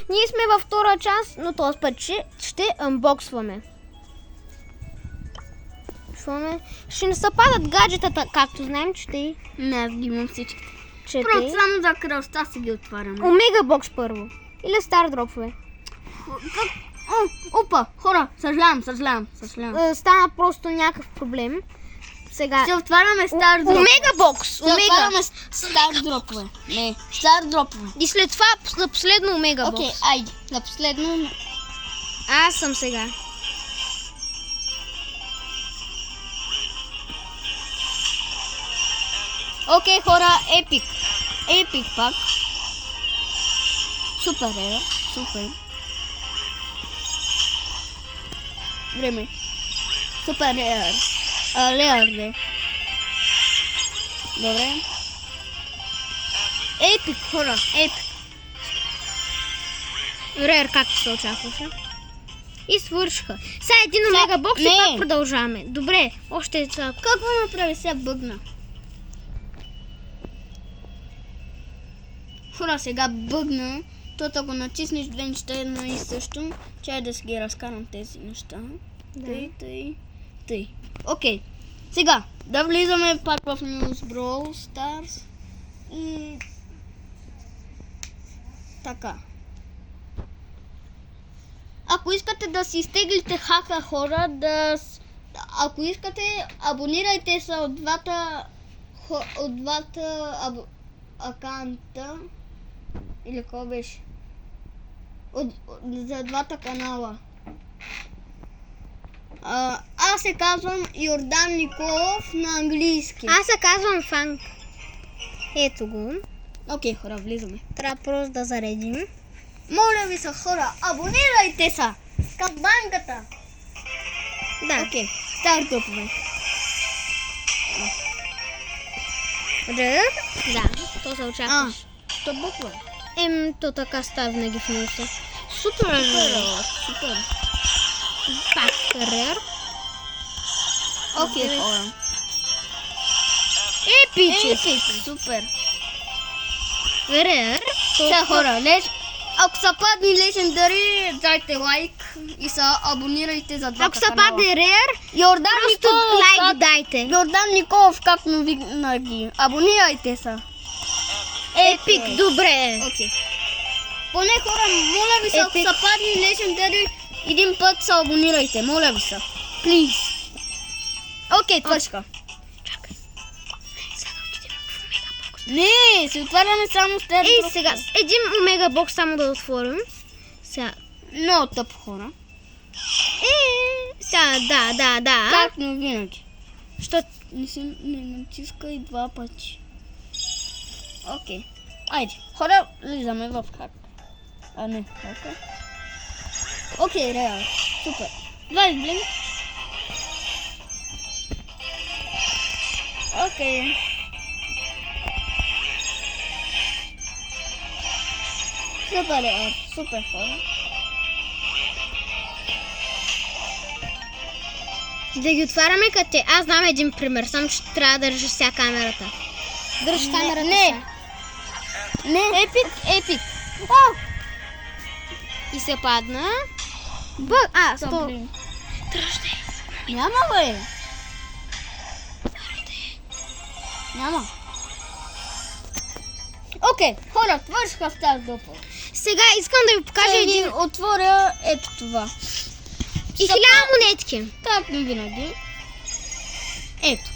Ние сме във втора част, но този път ще анбоксваме. Ще не се падат гаджетата, както знаем, че те... Не, аз ги имам всички. Че Просто те... само за кръста си ги отваряме. Омега бокс първо. Или стар дропове. Опа, хора, съжалявам. Стана просто някакъв проблем. Сега... Ще отваряме стар дропове. Омега бокс! Ще Омега! отваряме стар дропове. Не, стар дропове. И след това за последно омега бокс. Окей, айде, за последно. Аз съм сега. Окей, хора, епик. Епик пак. Супер е, супер. Време. Супер е. Леарде. Добре. Епик, хора, епик. Рер, както се очакваше. И свършиха. Сега един омега бокс и не. пак продължаваме. Добре, още това. Какво направи сега бъгна? Хора, сега бъгна. То ако натиснеш две неща едно и също, чай да си ги разкарам тези неща. Да. Тъй. Окей. Сега, да влизаме пак в News Brawl Stars. И... така. Ако искате да си изтеглите хака, хора, ако искате, абонирайте се от двата акаунта. Или какво беше? За двата канала. Аз се казвам Йордан Николов на английски. Аз се казвам Фанк. Ето го. Окей, хора, влизаме. Трябва просто да заредим. Моля ви се, хора, абонирайте се! Камбанката! Да. Окей, стар топове. Рър. Да, то се очакваш. То буква. То така става винаги в носа. Супер рър. Супер. Пак рър. Окей, хора. Епичи. Супер. Рър. Сега, хора, ако са падни легендари, дайте лайк и се абонирайте за двата Ако се канала. падне рър, Йордан просто Николов, лайк дайте. Йордан Николов, както винаги. Абонирайте се. Епик, добре. Окей. Поне хора, моля ви се, ако Епик. са падни легендари, един път се абонирайте, моля ви се. Плиз. Окей, точка. Чакай. Сега да отидем в омега бокс. Не, се отваряме само с тези. Ей, сега, един омега бокс само да отворим. Сега. Много тъп хора. Сега, да. Както винаги. Що? Не натискай два пъти. Окей. Айде. Хора, влизаме в хак. А не, хака. Окей, реал. Супер. 20 блин. Окей. Супер, реал. Супер, хора. Да ги отваряме като те. Аз знам един пример, само че трябва да държиш сега камерата. Държиш камерата не. сега. Не. Епик. И се падна. Сто. Тръжде. Няма, бе. Няма. Окей, хора, свършиха с тази допълг. Сега искам да ви покажа Ще един... ви отворя ето това. И 1000 монетки. Както винаги. Ето.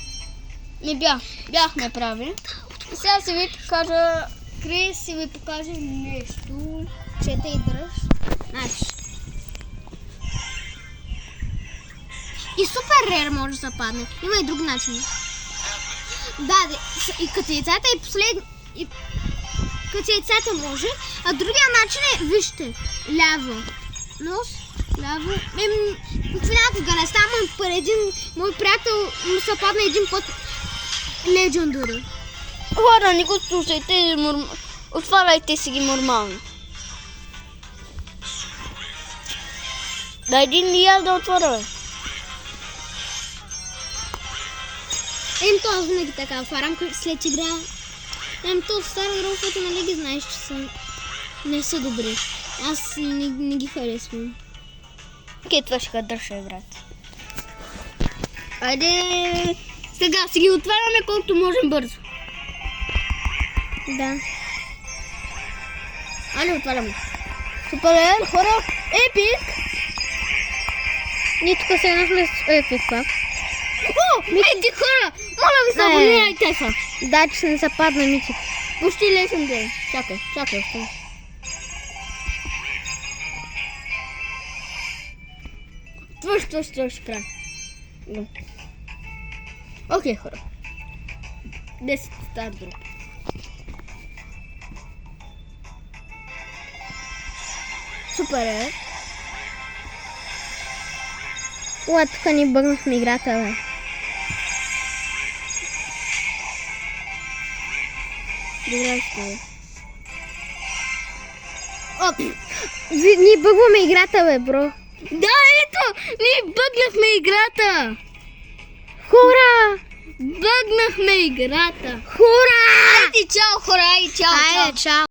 Не бяхме прави. И сега ще ви покажа... Крис ще ви покаже нещо. Чете и дръж. Значи. И супер рер може да се падне. Има и друг начин. Да, и като яйцата и последно... Като яйцата може. А другия начин е, вижте, ляво. Нос, ляво. В някакъв не става, при един мой приятел му се падна един път легендари. Хора, не го слушайте, отваряйте си ги нормално. Да един и аз да отворя, бе. То аз винаги така отварям след игра. То в стара дроповете, нали ги знаеш, че не са добри. Аз не ги харесвам. Окей, това ще държа, брат. Айде, сега си ги отваряме колкото можем бързо. Да. Айде, отваряме. Супер, хора, епик! Ние тук сега сме с епик пак. О, айде хора, моля ви се, абонирайте се. Да, че не се падна Митик. Почти лесен ден. Чакай, остане. Твърш, край. Окей, хора. 10 стар дроп. Супер е. Уа, тук ни бъгнахме играта, бе. Добре, ще. Оп! Ние бъгваме играта, бе, бро. Да, ето! Ние бъгнахме играта! Хора! Бъгнахме играта! Хора! Айде, чао, хора! Айде, чао! Айде, чао!